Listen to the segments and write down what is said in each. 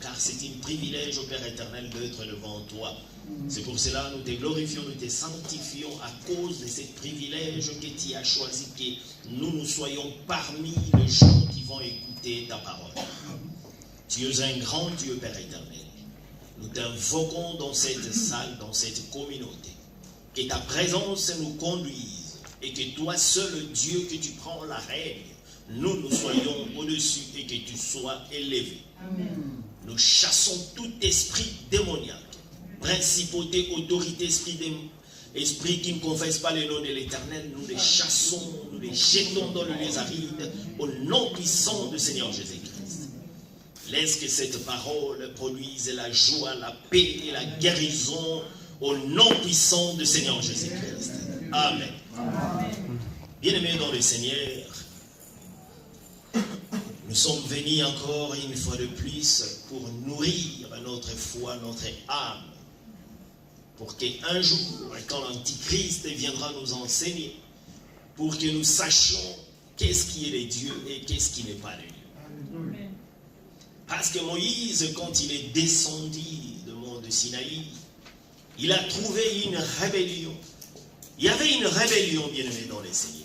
car c'est un privilège au Père éternel d'être devant toi. C'est pour cela que nous te glorifions, nous te sanctifions à cause de ce privilège que tu as choisi, que nous soyons parmi les gens qui vont écouter ta parole. Tu es un grand Dieu, Père éternel. Nous t'invoquons dans cette salle, dans cette communauté. Que ta présence nous conduise et que toi seul, Dieu, que tu prends la règne, nous soyons au-dessus et que tu sois élevé. Amen. Nous chassons tout esprit démoniaque, principauté, autorité, esprit qui ne confesse pas le nom de l'Éternel. Nous les chassons, nous les jetons dans le lieu aride au nom puissant du Seigneur Jésus-Christ. Laisse que cette parole produise la joie, la paix et la guérison au nom puissant du Seigneur Jésus-Christ. Amen. Bien-aimés dans le Seigneur, nous sommes venus encore une fois de plus pour nourrir notre foi, notre âme, pour qu'un jour, quand l'Antichrist viendra nous enseigner, pour que nous sachions qu'est-ce qui est de Dieu et qu'est-ce qui n'est pas de Dieu. Parce que Moïse, quand il est descendu du mont de Sinaï, il a trouvé une rébellion. Il y avait une rébellion, bien-aimé dans les Seigneurs.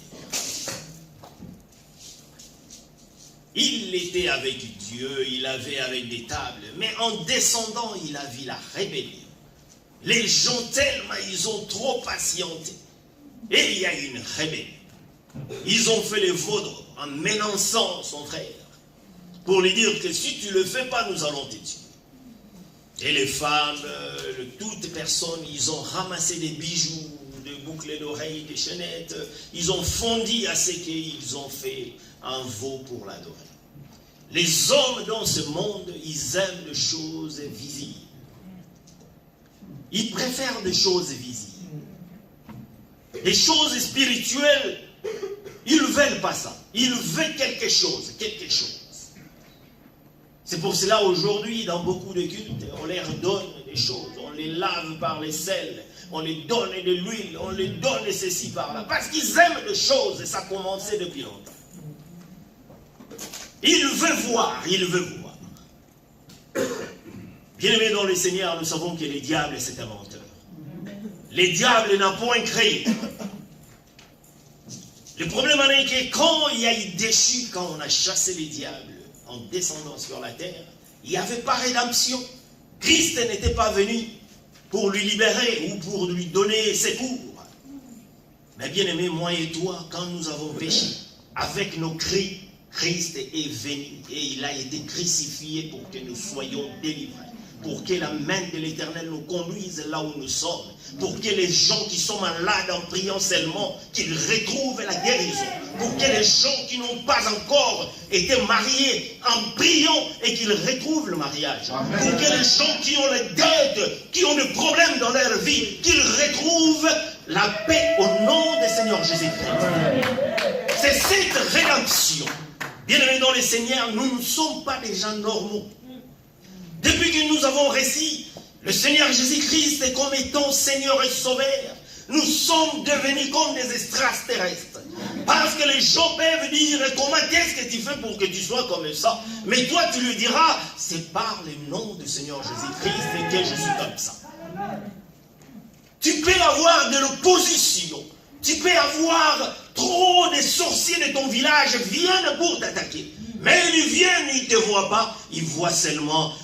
Il était avec Dieu, il avait avec des tables, mais en descendant, il a vu la rébellion. Les gens tellement, ils ont trop patienté. Et il y a une rébellion. Ils ont fait le vôtre en menaçant son frère, pour lui dire que si tu ne le fais pas, nous allons te tuer. Et les femmes, toutes personnes, ils ont ramassé des bijoux, des boucles d'oreilles, des chaînettes. Ils ont fondu à ce qu'ils ont fait un veau pour l'adorer. Les hommes dans ce monde, ils aiment les choses visibles. Ils préfèrent des choses visibles. Les choses spirituelles, ils ne veulent pas ça. Ils veulent quelque chose, quelque chose. C'est pour cela aujourd'hui, dans beaucoup de cultes, on leur donne des choses. On les lave par les sels. On les donne de l'huile. On les donne ceci par là. Parce qu'ils aiment les choses et ça a commencé depuis longtemps. Il veut voir, il veut voir. Bien-aimés dans le Seigneur, nous savons que le diable c'est un menteur. Le diable n'a point créé. Le problème est que quand il y a eu déchu, quand on a chassé les diables en descendant sur la terre, il n'y avait pas rédemption. Christ n'était pas venu pour lui libérer ou pour lui donner secours. Mais bien-aimés, moi et toi, quand nous avons péché, avec nos cris, Christ est venu et il a été crucifié pour que nous soyons délivrés. Pour que la main de l'Éternel nous conduise là où nous sommes. Pour que les gens qui sont malades en priant seulement, qu'ils retrouvent la guérison. Pour que les gens qui n'ont pas encore été mariés en priant et qu'ils retrouvent le mariage. Amen. Pour que les gens qui ont les dettes, qui ont des problèmes dans leur vie, qu'ils retrouvent la paix au nom du Seigneur Jésus-Christ. C'est cette rédemption. Bien-aimés dans le Seigneur, nous ne sommes pas des gens normaux. Depuis que nous avons reçu le Seigneur Jésus-Christ comme étant Seigneur et Sauveur, nous sommes devenus comme des extraterrestres. Parce que les gens peuvent dire, comment est-ce que tu fais pour que tu sois comme ça? Mais toi tu lui diras, c'est par le nom du Seigneur Jésus-Christ que je suis comme ça. Tu peux avoir de l'opposition. Tu peux avoir trop de sorciers de ton village viennent pour t'attaquer. Mais ils viennent, ils ne te voient pas. Ils voient seulement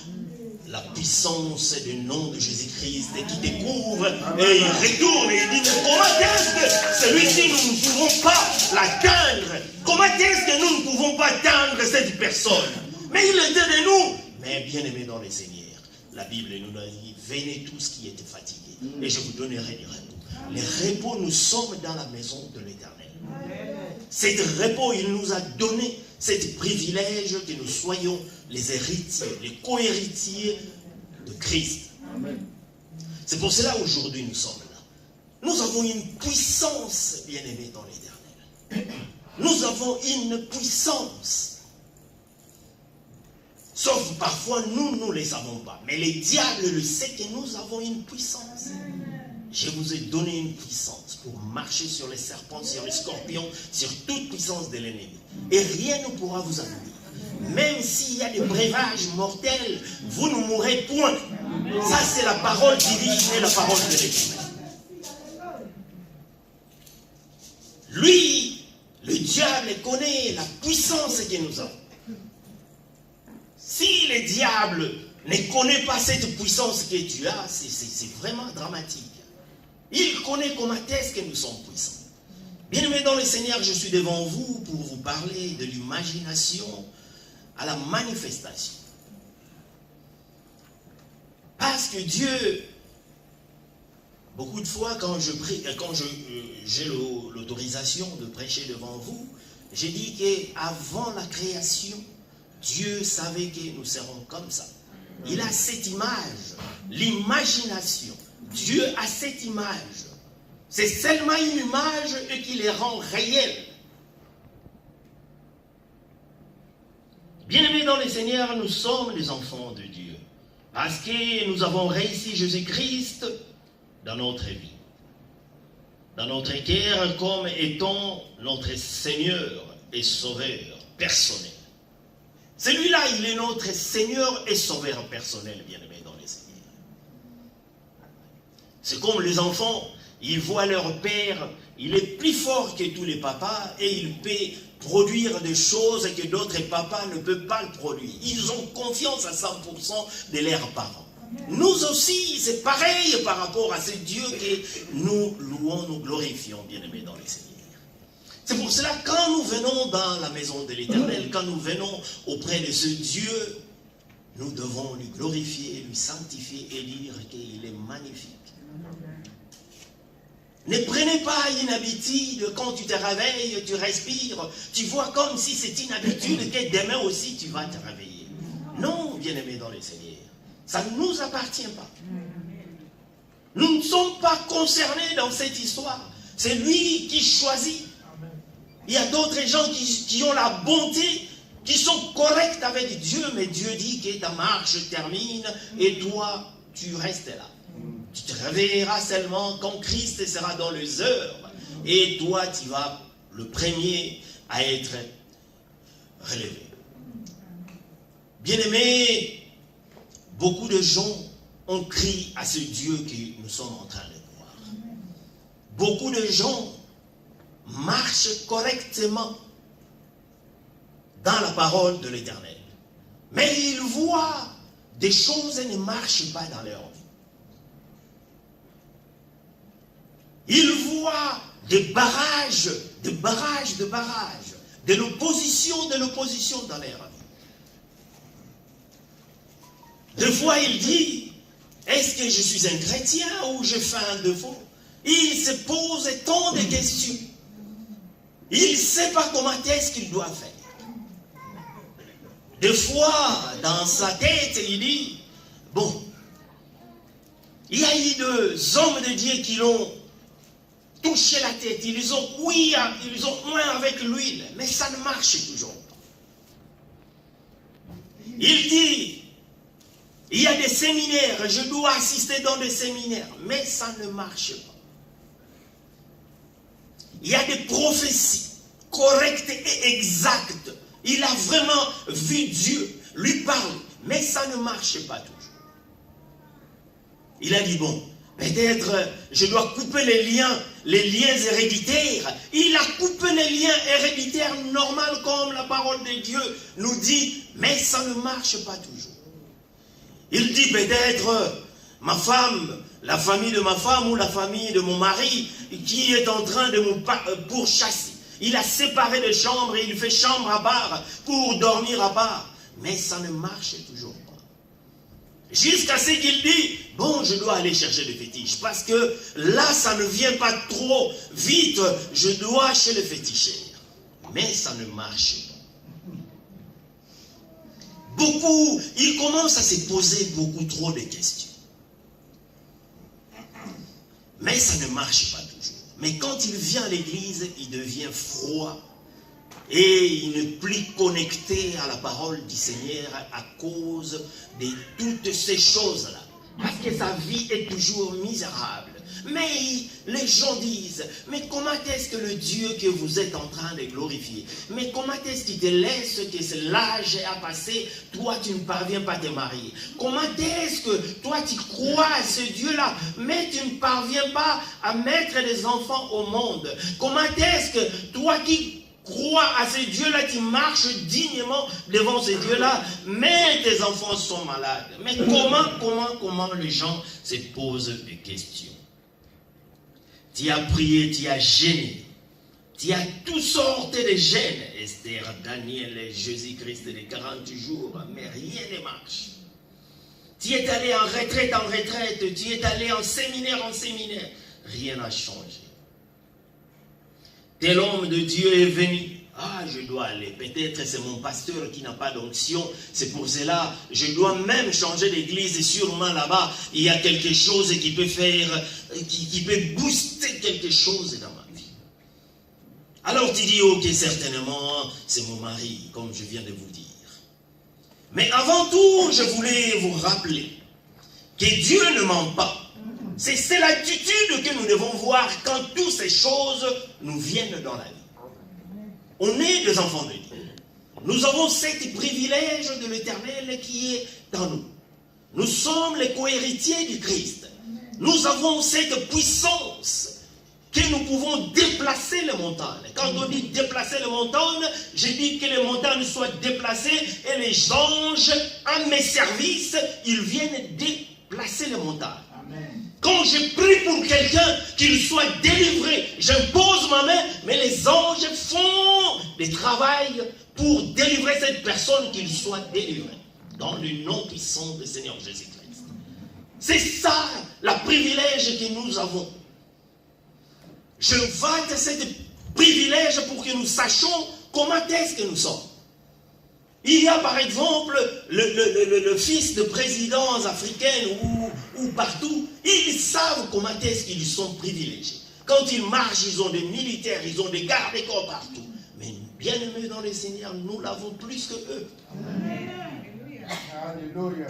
la puissance du nom de Jésus-Christ qui découvre et il retourne et il dit comment est-ce que celui-ci nous ne pouvons pas l'atteindre? Comment est-ce que nous ne pouvons pas atteindre cette personne? Mais il était de nous. Mais bien aimés dans les Seigneurs, la Bible nous a dit venez tous qui êtes fatigués et je vous donnerai du repos. Les repos, nous sommes dans la maison de l'Éternel. Cet repos, il nous a donné ce privilège que nous soyons les héritiers, les co-héritiers de Christ. C'est pour cela aujourd'hui nous sommes là. Nous avons une puissance, bien-aimés dans l'Éternel. Nous avons une puissance. Sauf parfois nous ne les avons pas. Mais les diables le savent que nous avons une puissance. Je vous ai donné une puissance pour marcher sur les serpents, sur les scorpions, sur toute puissance de l'ennemi. Et rien ne pourra vous amener. Même s'il y a des breuvages mortels, vous ne mourrez point. Ça, c'est la parole divine et la parole de l'Éternel. Lui, le diable connaît la puissance que nous avons. Si le diable ne connaît pas cette puissance que tu as, c'est vraiment dramatique. Il connaît comment est-ce que nous sommes puissants. Bien-aimés dans le Seigneur, je suis devant vous pour vous parler de l'imagination à la manifestation. Parce que Dieu, beaucoup de fois quand j'ai l'autorisation de prêcher devant vous, j'ai dit qu'avant la création, Dieu savait que nous serons comme ça. Il a cette image, l'imagination. Dieu a cette image. C'est seulement une image et qui les rend réels. Bien-aimés dans le Seigneur, nous sommes les enfants de Dieu. Parce que nous avons réussi Jésus-Christ dans notre vie. Dans notre cœur comme étant notre Seigneur et Sauveur personnel. Celui-là, il est notre Seigneur et Sauveur personnel, bien-aimés dans le Seigneur. C'est comme les enfants. Ils voient leur père, il est plus fort que tous les papas et il peut produire des choses que d'autres papas ne peuvent pas produire. Ils ont confiance à 100% de leurs parents. Nous aussi, c'est pareil par rapport à ce Dieu que nous louons, nous glorifions, bien-aimés dans le Seigneur. C'est pour cela, quand nous venons dans la maison de l'Éternel, quand nous venons auprès de ce Dieu, nous devons lui glorifier, lui sanctifier et dire qu'il est magnifique. Ne prenez pas une habitude, quand tu te réveilles, tu respires, tu vois comme si c'est une habitude que demain aussi tu vas te réveiller. Non, bien-aimés dans le Seigneur, ça ne nous appartient pas. Nous ne sommes pas concernés dans cette histoire. C'est lui qui choisit. Il y a d'autres gens qui ont la bonté, qui sont corrects avec Dieu, mais Dieu dit que ta marche termine et toi, tu restes là. Tu te réveilleras seulement quand Christ sera dans les heures. Et toi, tu vas le premier à être relevé. Bien-aimés, beaucoup de gens ont crié à ce Dieu que nous sommes en train de voir. Beaucoup de gens marchent correctement dans la parole de l'Éternel. Mais ils voient des choses et ne marchent pas dans leur vie. Ils voient des barrages, de l'opposition dans leur vie. Des fois, il dit, est-ce que je suis un chrétien ou je fais un défaut? Il se pose tant de questions. Il ne sait pas comment est-ce qu'il doit faire. Des fois, dans sa tête, il dit, bon, il y a eu deux hommes de Dieu qui l'ont touché la tête, ils ont moins avec l'huile, mais ça ne marche toujours pas. Il dit, il y a des séminaires, je dois assister dans des séminaires, mais ça ne marche pas. Il y a des prophéties correctes et exactes. Il a vraiment vu Dieu, lui parle, mais ça ne marche pas toujours. Il a dit, bon, peut-être je dois couper les liens héréditaires. Il a coupé les liens héréditaires normaux comme la parole de Dieu nous dit, mais ça ne marche pas toujours. Il dit peut-être ma femme, la famille de ma femme ou la famille de mon mari qui est en train de me pourchasser. Il a séparé des chambres et il fait chambre à part pour dormir à part. Mais ça ne marche toujours pas. Jusqu'à ce qu'il dit, bon, je dois aller chercher des fétiches. Parce que là, ça ne vient pas trop vite. Je dois chez le féticheur. Mais ça ne marche pas. Beaucoup, ils commencent à se poser beaucoup trop de questions. Mais ça ne marche pas toujours. Mais quand il vient à l'église, il devient froid. Et il n'est plus connecté à la parole du Seigneur à cause de toutes ces choses-là. Parce que sa vie est toujours misérable. Mais les gens disent, mais comment est-ce que le Dieu que vous êtes en train de glorifier, mais comment est-ce qu'il te laisse que l'âge a passé, toi tu ne parviens pas à te marier? Comment est-ce que toi tu crois à ce Dieu-là, mais tu ne parviens pas à mettre des enfants au monde? Comment est-ce que toi qui crois à ce Dieu-là, qui marche dignement devant ce Dieu-là, mais tes enfants sont malades? Mais comment les gens se posent des questions? Tu as prié, tu as gêné, tu as toutes sortes de gênes. Esther, Daniel, Jésus-Christ, les 40 jours, mais rien ne marche. Tu es allé en retraite, tu es allé en séminaire, rien n'a changé. Tel homme de Dieu est venu. Ah, je dois aller. Peut-être c'est mon pasteur qui n'a pas d'onction. C'est pour cela, je dois même changer d'église. Et sûrement là-bas, il y a quelque chose qui peut faire, qui peut booster quelque chose dans ma vie. Alors tu dis, ok, certainement, c'est mon mari, comme je viens de vous dire. Mais avant tout, je voulais vous rappeler que Dieu ne ment pas. C'est l'attitude que nous devons voir quand toutes ces choses nous viennent dans la vie. On est des enfants de Dieu. Nous avons cet privilège de l'Éternel qui est dans nous. Nous sommes les co-héritiers du Christ. Nous avons cette puissance que nous pouvons déplacer les montagnes. Quand on dit déplacer les montagnes, je dis que les montagnes soient déplacées et les anges, à mes services, ils viennent déplacer les montagnes. Quand je prie pour quelqu'un qu'il soit délivré, j'impose ma main, mais les anges font le travail pour délivrer cette personne, qu'il soit délivré. Dans le nom puissant du Seigneur Jésus-Christ. C'est ça, le privilège que nous avons. Je vante ce privilège pour que nous sachions comment est-ce que nous sommes. Il y a par exemple le fils de présidents africains ou partout, ils savent comment est-ce qu'ils sont privilégiés. Quand ils marchent, ils ont des militaires, ils ont des gardes-corps partout. Mais bien aimés dans le Seigneur, nous l'avons plus que eux. Alléluia.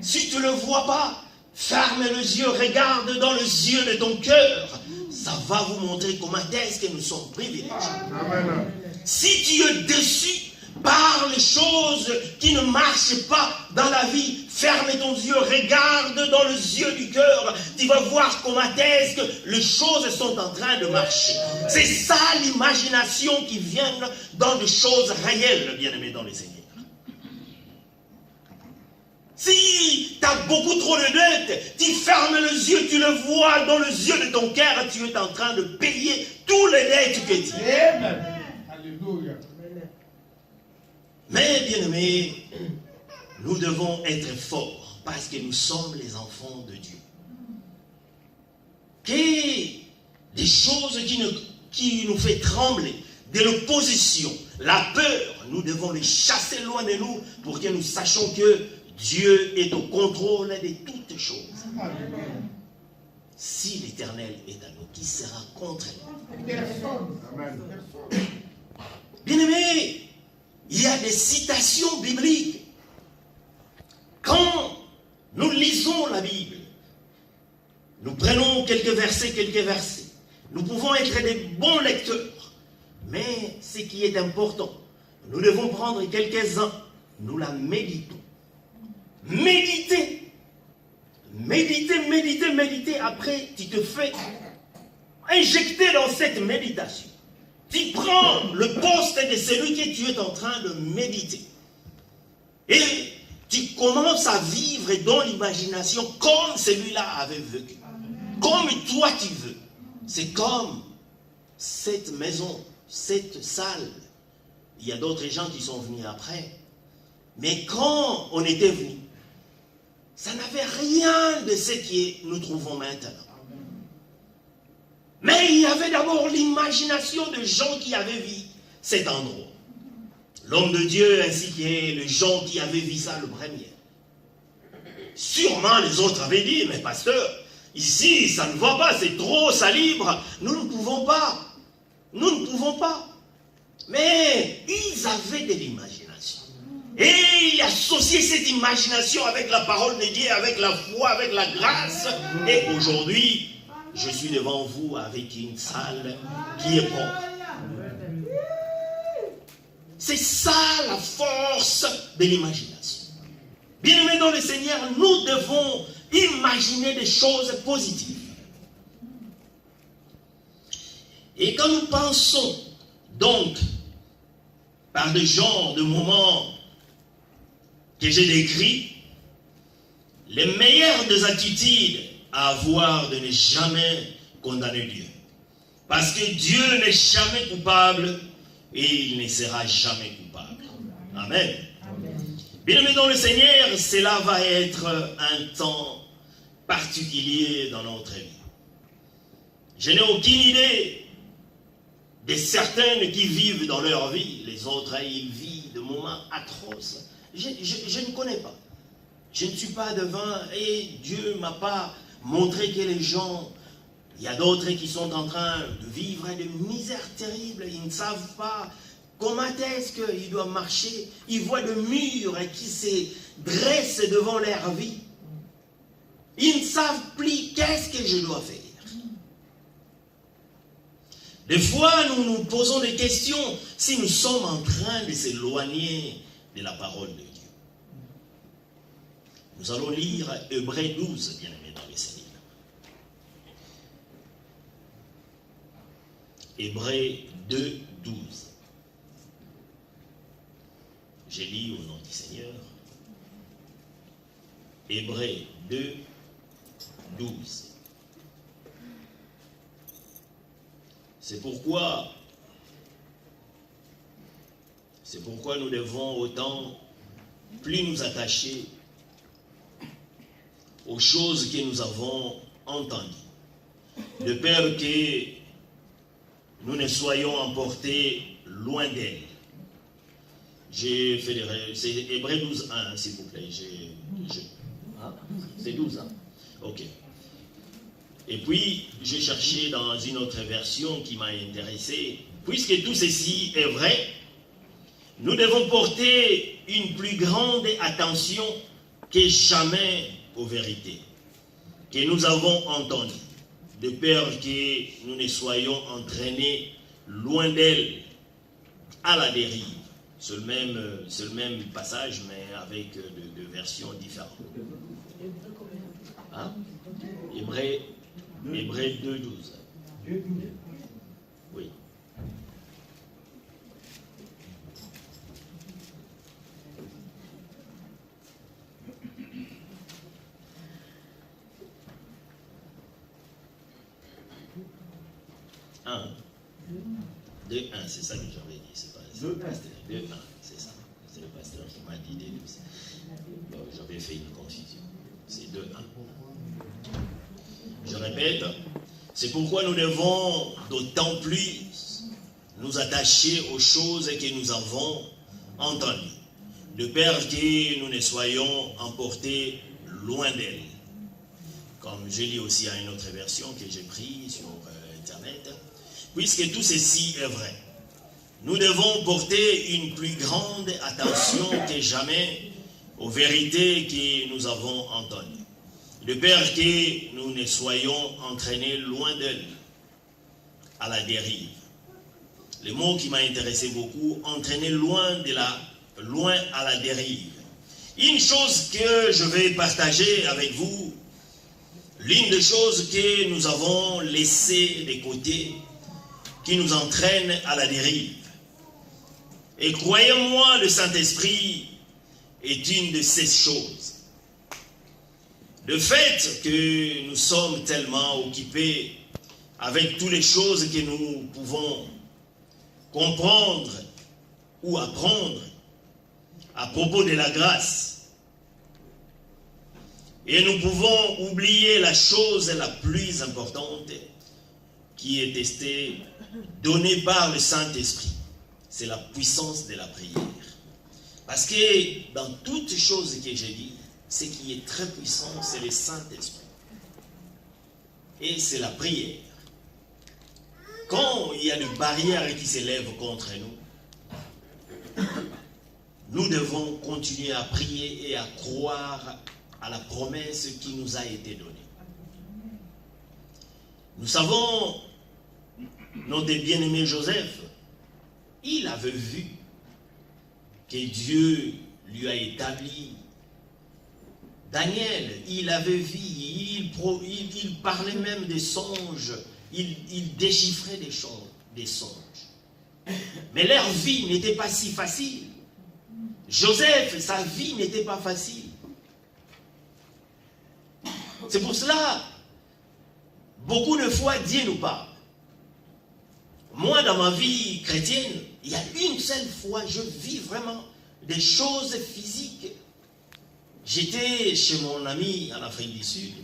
Si tu ne le vois pas, ferme les yeux, regarde dans les yeux de ton cœur. Ça va vous montrer comment est-ce que nous sommes privilégiés. Amen. Si tu es déçu par les choses qui ne marchent pas dans la vie, ferme ton yeux, regarde dans les yeux du cœur, tu vas voir comment est-ce que les choses sont en train de marcher. C'est ça l'imagination qui vient dans des choses réelles, bien-aimés dans les Seigneurs. Si tu as beaucoup trop de dettes, tu fermes les yeux, tu le vois dans les yeux de ton cœur, tu es en train de payer tous les dettes que tu as. Alléluia. Mais bien aimés, nous devons être forts parce que nous sommes les enfants de Dieu. Que des choses qui nous font trembler, de l'opposition, la peur, nous devons les chasser loin de nous pour que nous sachions que Dieu est au contrôle de toutes choses. Si l'Éternel est à nous, qui sera contre nous? Bien aimés, il y a des citations bibliques. Quand nous lisons la Bible, nous prenons quelques versets. Nous pouvons être des bons lecteurs. Mais ce qui est important, nous devons prendre quelques-uns, nous la méditons. Méditer. Après, tu te fais injecter dans cette méditation. Tu prends le poste de celui que tu es en train de méditer. Et tu commences à vivre dans l'imagination comme celui-là avait vécu. Comme toi tu veux. C'est comme cette maison, cette salle. Il y a d'autres gens qui sont venus après. Mais quand on était venu, ça n'avait rien de ce que nous trouvons maintenant. Mais il y avait d'abord l'imagination de gens qui avaient vu cet endroit. L'homme de Dieu ainsi que les gens qui avaient vu ça le premier. Sûrement les autres avaient dit, mais pasteur, ici ça ne va pas, c'est trop salibre, nous ne pouvons pas. Mais ils avaient de l'imagination. Et ils associaient cette imagination avec la parole de Dieu, avec la foi, avec la grâce. Et aujourd'hui, je suis devant vous avec une salle qui est propre. C'est ça la force de l'imagination. Bien-aimés dans le Seigneur, nous devons imaginer des choses positives. Et quand nous pensons donc par des genres de moments que j'ai décrits, les meilleures des attitudes à avoir de ne jamais condamner Dieu. Parce que Dieu n'est jamais coupable et il ne sera jamais coupable. Amen. Bien-aimés dans le Seigneur, cela va être un temps particulier dans notre vie. Je n'ai aucune idée de certaines qui vivent dans leur vie. Les autres, ils vivent de moments atroces. Je ne connais pas. Je ne suis pas devant et Dieu ne m'a pas montré que les gens, il y a d'autres qui sont en train de vivre de misères terribles. Ils ne savent pas comment est-ce qu'ils doivent marcher. Ils voient des murs qui se dressent devant leur vie. Ils ne savent plus qu'est-ce que je dois faire. Des fois, nous nous posons des questions si nous sommes en train de s'éloigner de la parole de Dieu. Nous allons lire Hébreux 12, bien-aimés dans le Seigneur. Hébreux 2, 12. J'ai lu au nom du Seigneur. Hébreux 2, 12. C'est pourquoi nous devons autant plus nous attacher aux choses que nous avons entendues, de peur que nous ne soyons emportés loin d'elle. J'ai fait c'est Hébreux 12, 1, s'il vous plaît. C'est 12, hein? Ok. Et puis, j'ai cherché dans une autre version qui m'a intéressé. Puisque tout ceci est vrai, nous devons porter une plus grande attention que jamais aux vérités que nous avons entendues, de peur que nous ne soyons entraînés loin d'elle, à la dérive. C'est le même passage, mais avec de versions différentes. Hein? Hébreux 2, 12. Oui. Un. 2, 1, c'est ça que j'avais dit. C'est pas le pasteur. 2, 1, c'est ça. C'est le pasteur qui m'a dit 2, 12. Bon, j'avais fait une confusion. C'est 2, 1. Je répète, c'est pourquoi nous devons d'autant plus nous attacher aux choses que nous avons entendues, de peur que nous ne soyons emportés loin d'elle. Comme je lis aussi à une autre version que j'ai prise sur Internet, puisque tout ceci est vrai, nous devons porter une plus grande attention que jamais aux vérités que nous avons entendues, de peur que nous ne soyons entraînés loin d'elle, à la dérive. Le mot qui m'a intéressé beaucoup, entraîner loin à la dérive. Une chose que je vais partager avec vous, l'une des choses que nous avons laissées de côté, qui nous entraîne à la dérive. Et croyez-moi, le Saint-Esprit est une de ces choses. Le fait que nous sommes tellement occupés avec toutes les choses que nous pouvons comprendre ou apprendre à propos de la grâce, et nous pouvons oublier la chose la plus importante qui est testée, donnée par le Saint-Esprit. C'est la puissance de la prière. Parce que dans toutes choses que j'ai dit, ce qui est très puissant, c'est le Saint-Esprit. Et c'est la prière. Quand il y a des barrières qui s'élèvent contre nous, nous devons continuer à prier et à croire à la promesse qui nous a été donnée. Nous savons, notre bien-aimé Joseph, il avait vu que Dieu lui a établi. Daniel, il avait vu, il parlait même des songes, il déchiffrait des songes. Mais leur vie n'était pas si facile. Joseph, sa vie n'était pas facile. C'est pour cela, beaucoup de fois, Dieu nous parle. Moi, dans ma vie chrétienne, il y a une seule fois, je vis vraiment des choses physiques. J'étais chez mon ami en Afrique du Sud,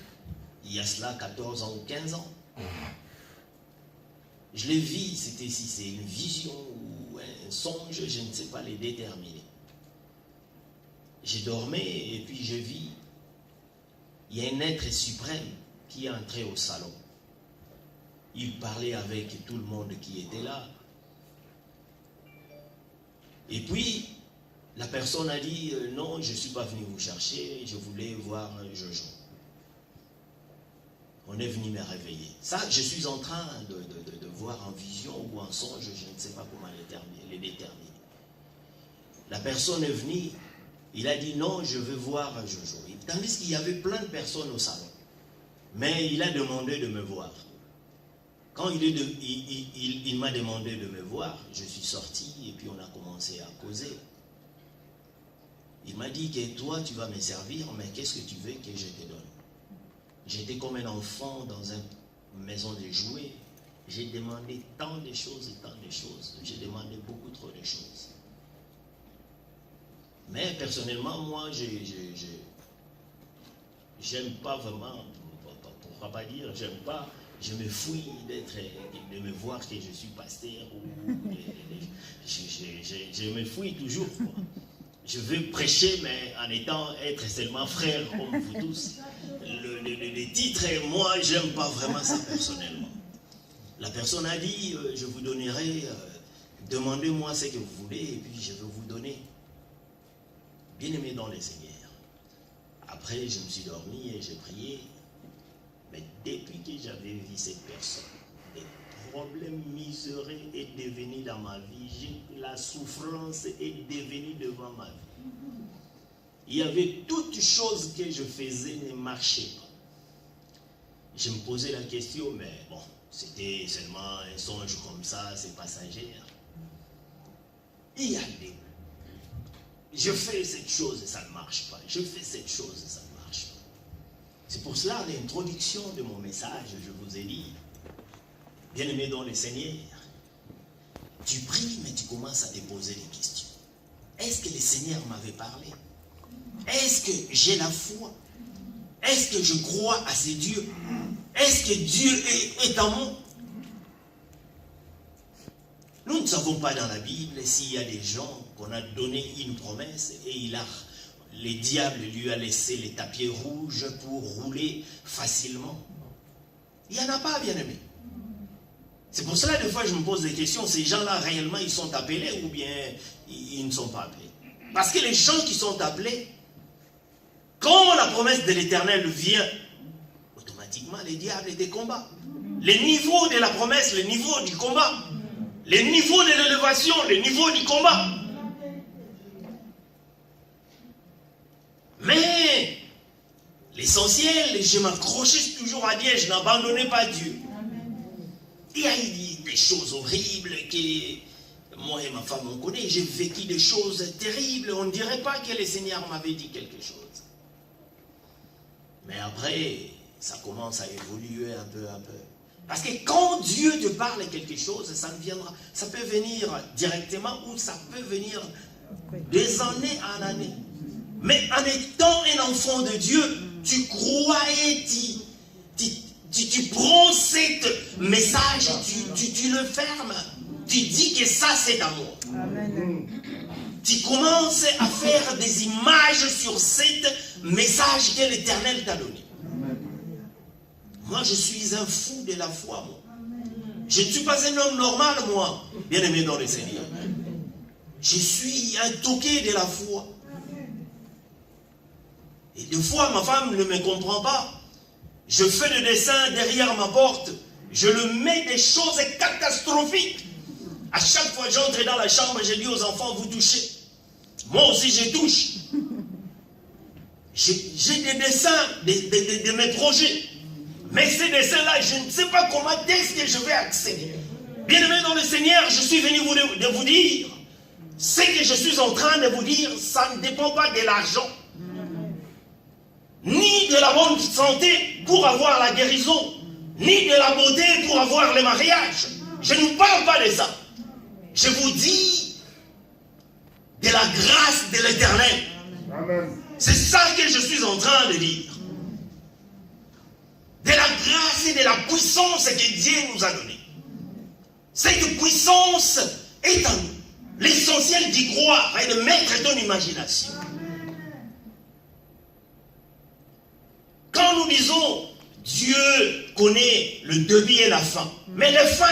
il y a cela 14 ans ou 15 ans. Je l'ai vu, c'était si c'est une vision ou un songe, je ne sais pas les déterminer. J'ai dormi et puis je vis, il y a un être suprême qui est entré au salon. Il parlait avec tout le monde qui était là. Et puis, la personne a dit, non, je ne suis pas venu vous chercher, je voulais voir Jojo. On est venu me réveiller. Ça, je suis en train de voir en vision ou en songe, je ne sais pas comment les déterminer. La personne est venue, il a dit, non, je veux voir Jojo. Tandis qu'il y avait plein de personnes au salon. Mais il a demandé de me voir. Quand il m'a demandé de me voir, je suis sorti et puis on a commencé à causer. Il m'a dit que toi, tu vas me servir, mais qu'est-ce que tu veux que je te donne? J'étais comme un enfant dans une maison de jouets. J'ai demandé tant de choses et tant de choses. J'ai demandé beaucoup trop de choses. Mais personnellement, moi, j'aime pas vraiment, pourquoi pas dire, j'aime pas, je me fouille de me voir que je suis pasteur. Je me fouille toujours, quoi. Je veux prêcher, mais en être seulement frère comme vous tous. Les titres, moi, j'aime pas vraiment ça personnellement. La personne a dit, je vous donnerai, demandez-moi ce que vous voulez, et puis je vais vous donner. Bien-aimé dans le Seigneur. Après, je me suis dormi et j'ai prié. Mais depuis que j'avais vu cette personne, des problèmes miséreux est devenu dans ma vie. La souffrance est devenue devant ma vie. Il y avait toutes choses que je faisais ne marchaient pas. Je me posais la question, mais bon, c'était seulement un songe comme ça, c'est passager. Il y a des... Je fais cette chose et ça ne marche pas. Je fais cette chose et ça ne marche pas. C'est pour cela l'introduction de mon message, je vous ai dit, bien-aimé dans le Seigneur, tu pries, mais tu commences à te poser des questions. Est-ce que le Seigneur m'avait parlé? Est-ce que j'ai la foi? Est-ce que je crois à ces dieux? Est-ce que Dieu est en moi? Nous ne savons pas dans la Bible s'il y a des gens qu'on a donné une promesse et le diable lui a laissé les tapis rouges pour rouler facilement. Il n'y en a pas, bien-aimé. C'est pour cela, des fois, je me pose des questions. Ces gens-là, réellement, ils sont appelés ou bien ils ne sont pas appelés? Parce que les gens qui sont appelés, quand la promesse de l'Éternel vient, automatiquement, les diables des combats. Les niveaux de la promesse, les niveaux du combat, les niveaux de l'élévation, les niveaux du combat. Mais l'essentiel, je m'accrochais toujours à Dieu, je n'abandonnais pas Dieu. Il y a eu des choses horribles que moi et ma femme on connaît. J'ai vécu des choses terribles. On ne dirait pas que le Seigneur m'avait dit quelque chose. Mais après, ça commence à évoluer un peu. Parce que quand Dieu te parle quelque chose, ça peut venir directement ou ça peut venir des années en années. Mais en étant un enfant de Dieu, tu crois et tu prends ce message, tu le fermes. Tu dis que ça c'est d'amour. Tu commences à faire des images sur ce message que l'Éternel t'a donné. Moi, je suis un fou de la foi, moi. Je ne suis pas un homme normal, moi, bien-aimé dans le Seigneur. Je suis un toqué de la foi. Et des fois, ma femme ne me comprend pas. Je fais le dessin derrière ma porte. Je le mets des choses catastrophiques. À chaque fois que j'entre dans la chambre, je dis aux enfants, vous touchez. Moi aussi, je touche. J'ai des dessins de mes projets. Mais ces dessins-là, je ne sais pas comment est-ce que je vais accéder. Bien-aimés dans le Seigneur, je suis venu de vous dire, ce que je suis en train de vous dire, ça ne dépend pas de l'argent, ni de la bonne santé pour avoir la guérison, ni de la beauté pour avoir le mariage. Je ne vous parle pas de ça. Je vous dis de la grâce de l'Éternel. C'est ça que je suis en train de dire. De la grâce et de la puissance que Dieu nous a donnée. Cette puissance est en nous. L'essentiel d'y croire et de mettre ton imagination. Quand nous disons Dieu connaît le début et la fin, mais la fin,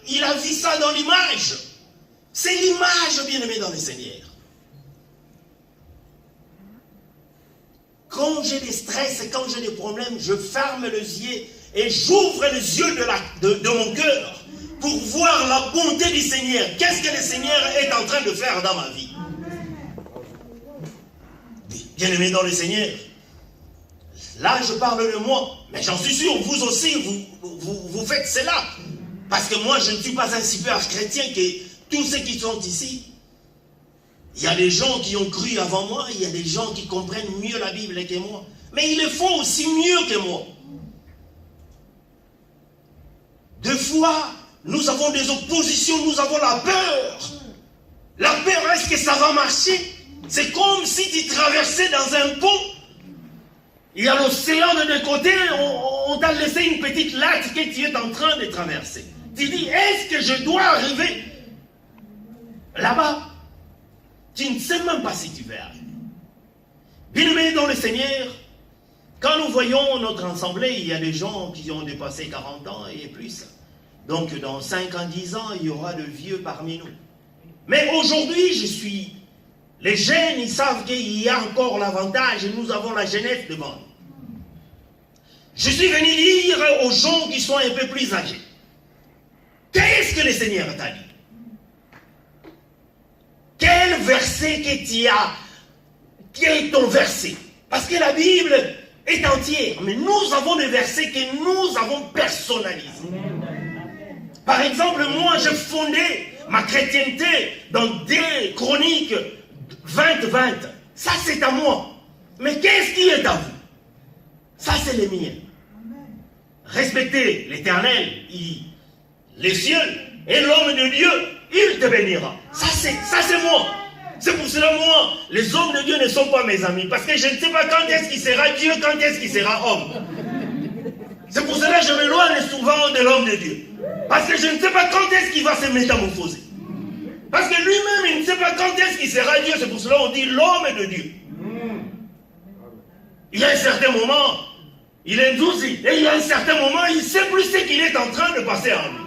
il a vu ça dans l'image. C'est l'image, bien-aimé dans le Seigneur. Quand j'ai des stress et quand j'ai des problèmes, je ferme les yeux et j'ouvre les yeux de mon cœur pour voir la bonté du Seigneur. Qu'est-ce que le Seigneur est en train de faire dans ma vie? Bien-aimé dans le Seigneur, là je parle de moi, mais j'en suis sûr, vous aussi, vous faites cela. Parce que moi, je ne suis pas un super chrétien que tous ceux qui sont ici. Il y a des gens qui ont cru avant moi, il y a des gens qui comprennent mieux la Bible que moi. Mais ils le font aussi mieux que moi. Des fois, nous avons des oppositions, nous avons la peur. La peur, est-ce que ça va marcher? C'est comme si tu traversais dans un pont. Il y a l'océan de deux côtés, on t'a laissé une petite latte que tu es en train de traverser. Tu dis, est-ce que je dois arriver là-bas? Tu ne sais même pas si tu vas arriver. Bien-aimés dans le Seigneur, quand nous voyons notre assemblée, il y a des gens qui ont dépassé 40 ans et plus. Donc dans 5 ans, 10 ans, il y aura de vieux parmi nous. Mais aujourd'hui, les jeunes, ils savent qu'il y a encore l'avantage et nous avons la jeunesse devant nous. Je suis venu dire aux gens qui sont un peu plus âgés, qu'est-ce que le Seigneur t'a dit? Quel verset que tu as? Quel est ton verset? Parce que la Bible est entière, mais nous avons des versets que nous avons personnalisés. Par exemple, moi, j'ai fondé ma chrétienté dans 2 Chroniques 20-20. Ça, c'est à moi. Mais qu'est-ce qui est à vous? Ça, c'est le mien. Respectez l'Éternel, les cieux et l'homme de Dieu, il te bénira. Ça, c'est moi. C'est pour cela, moi, les hommes de Dieu ne sont pas mes amis. Parce que je ne sais pas quand est-ce qu'il sera Dieu, quand est-ce qu'il sera homme. C'est pour cela que je m'éloigne souvent de l'homme de Dieu. Parce que je ne sais pas quand est-ce qu'il va se métamorphoser. Parce que lui-même, il ne sait pas quand est-ce qu'il sera Dieu. C'est pour cela qu'on dit l'homme de Dieu. Il y a un certain moment, il est douce. Et il y a un certain moment, il ne sait plus ce qu'il est en train de passer en lui.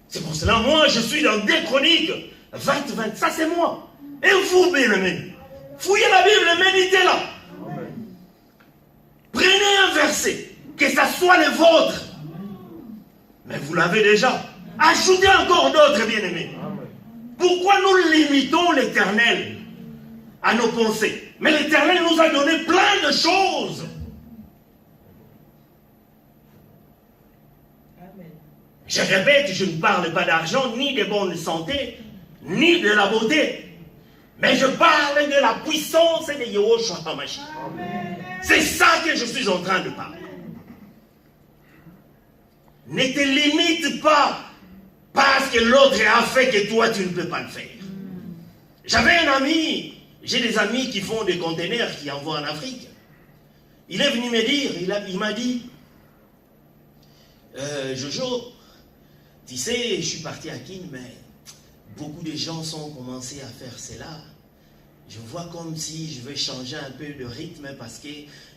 C'est pour cela, moi, je suis dans 2 Chroniques 20-20. Ça, c'est moi. Et vous, bien-aimés, fouillez la Bible, méditez-la. Prenez un verset, que ça soit le vôtre. Mais vous l'avez déjà. Ajoutez encore d'autres, bien-aimés. Pourquoi nous limitons l'Éternel à nos pensées? Mais l'Éternel nous a donné plein de choses. Je répète, je ne parle pas d'argent, ni de bonne santé, ni de la beauté. Mais je parle de la puissance de Yahushua HaMashiach. C'est ça que je suis en train de parler. Ne te limite pas parce que l'autre a fait que toi tu ne peux pas le faire. J'avais un ami, j'ai des amis qui font des containers qui envoient en Afrique. Il est venu me dire, il m'a dit, Jojo, tu sais, je suis parti à Kin, mais beaucoup de gens ont commencé à faire cela. Je vois comme si je veux changer un peu de rythme parce que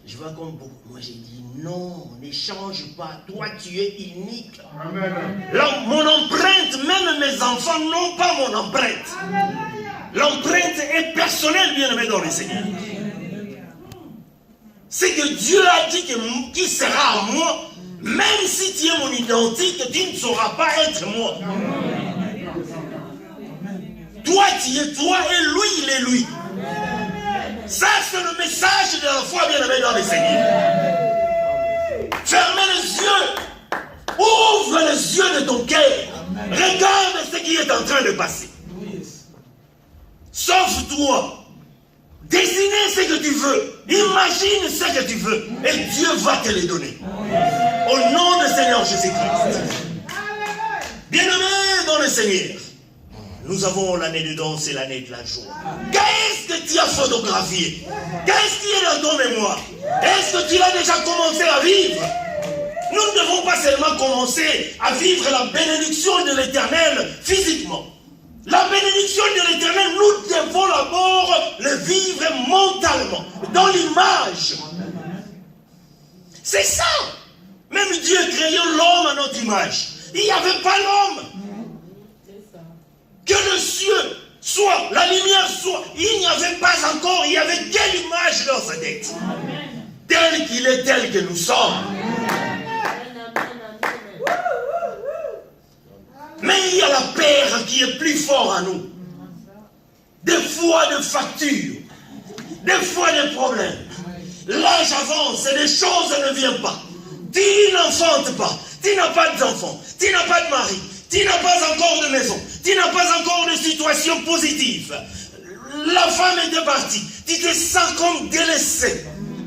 je vois comme beaucoup. Moi j'ai dit non, ne change pas. Toi tu es unique. Amen. Là, mon empreinte, même mes enfants n'ont pas mon empreinte. L'empreinte est personnelle, bien aimé dans le Seigneur. c'est que Dieu a dit qu'il sera à moi. Même si tu es mon identique, tu ne sauras pas être moi. Toi, tu es toi et lui, il est lui. Ça, c'est le message de la foi bien-aimée dans le Seigneur. Fermez les yeux. Ouvre les yeux de ton cœur. Regarde ce qui est en train de passer. Sauve-toi. Dessine ce que tu veux. Imagine ce que tu veux. Et Dieu va te les donner. Au nom du Seigneur Jésus-Christ. Bien-aimés dans le Seigneur, nous avons l'année de danse et l'année de la joie. Qu'est-ce que tu as photographié? Qu'est-ce qui est dans ton mémoire? Est-ce que tu l'as déjà commencé à vivre? Nous ne devons pas seulement commencer à vivre la bénédiction de l'Éternel physiquement. La bénédiction de l'Éternel, nous devons d'abord le vivre mentalement, dans l'image. C'est ça. Même Dieu créait l'homme à notre image. Il n'y avait pas l'homme. Que le ciel soit, la lumière soit. Il n'y avait pas encore, il y avait quelle image dans sa tête? Tel qu'il est, tel que nous sommes. Mais il y a la paix qui est plus fort à nous. Des fois de factures, des fois de problèmes. L'âge avance et les choses ne viennent pas. Tu n'enfantes pas, tu n'as pas d'enfant, tu n'as pas de mari, tu n'as pas encore de maison, tu n'as pas encore de situation positive. La femme était partie, tu te sens comme délaissé.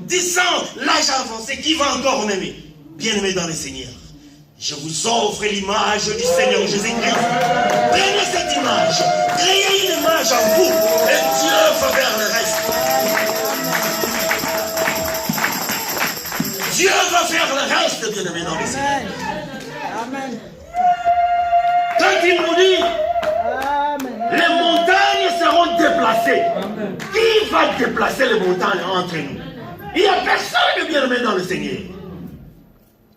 Tu sens l'âge avancé, qui va encore m'aimer? Bien-aimé dans le Seigneur, je vous offre l'image du Seigneur Jésus-Christ. Prenez cette image, créez une image en vous, et Dieu va faire le reste. Dieu va faire le reste, bien-aimé dans le Seigneur. Amen. Quand il nous dit, les montagnes seront déplacées. Amen. Qui va déplacer les montagnes entre nous? Il n'y a personne de bien-aimé dans le Seigneur.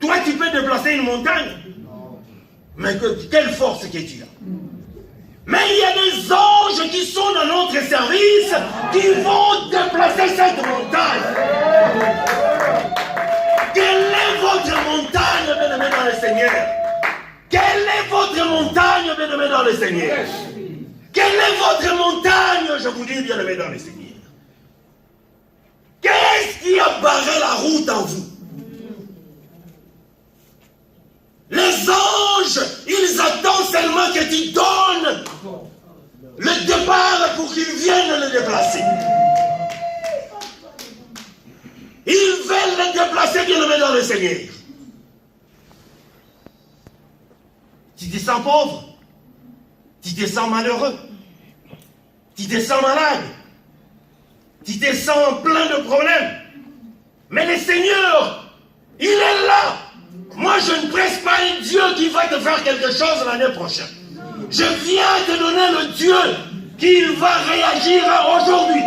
Toi, tu peux déplacer une montagne. Mais quelle force que tu as. Mais il y a des anges qui sont dans notre service qui vont déplacer cette montagne. Quelle est votre montagne, bien-aimé dans le Seigneur? Quelle est votre montagne, bien-aimé dans le Seigneur? Quelle est votre montagne, je vous dis, bien-aimé dans le Seigneur? Qu'est-ce qui a barré la route en vous? Les anges, ils attendent seulement que tu donnes le départ pour qu'ils viennent le déplacer. Ils veulent le déplacer, bien-aimé dans le Seigneur. Tu te sens pauvre, tu te sens malheureux, tu te sens malade, tu te sens plein de problèmes. Mais le Seigneur, il est là. Moi, je ne presse pas un Dieu qui va te faire quelque chose l'année prochaine. Je viens te donner le Dieu qui va réagir aujourd'hui.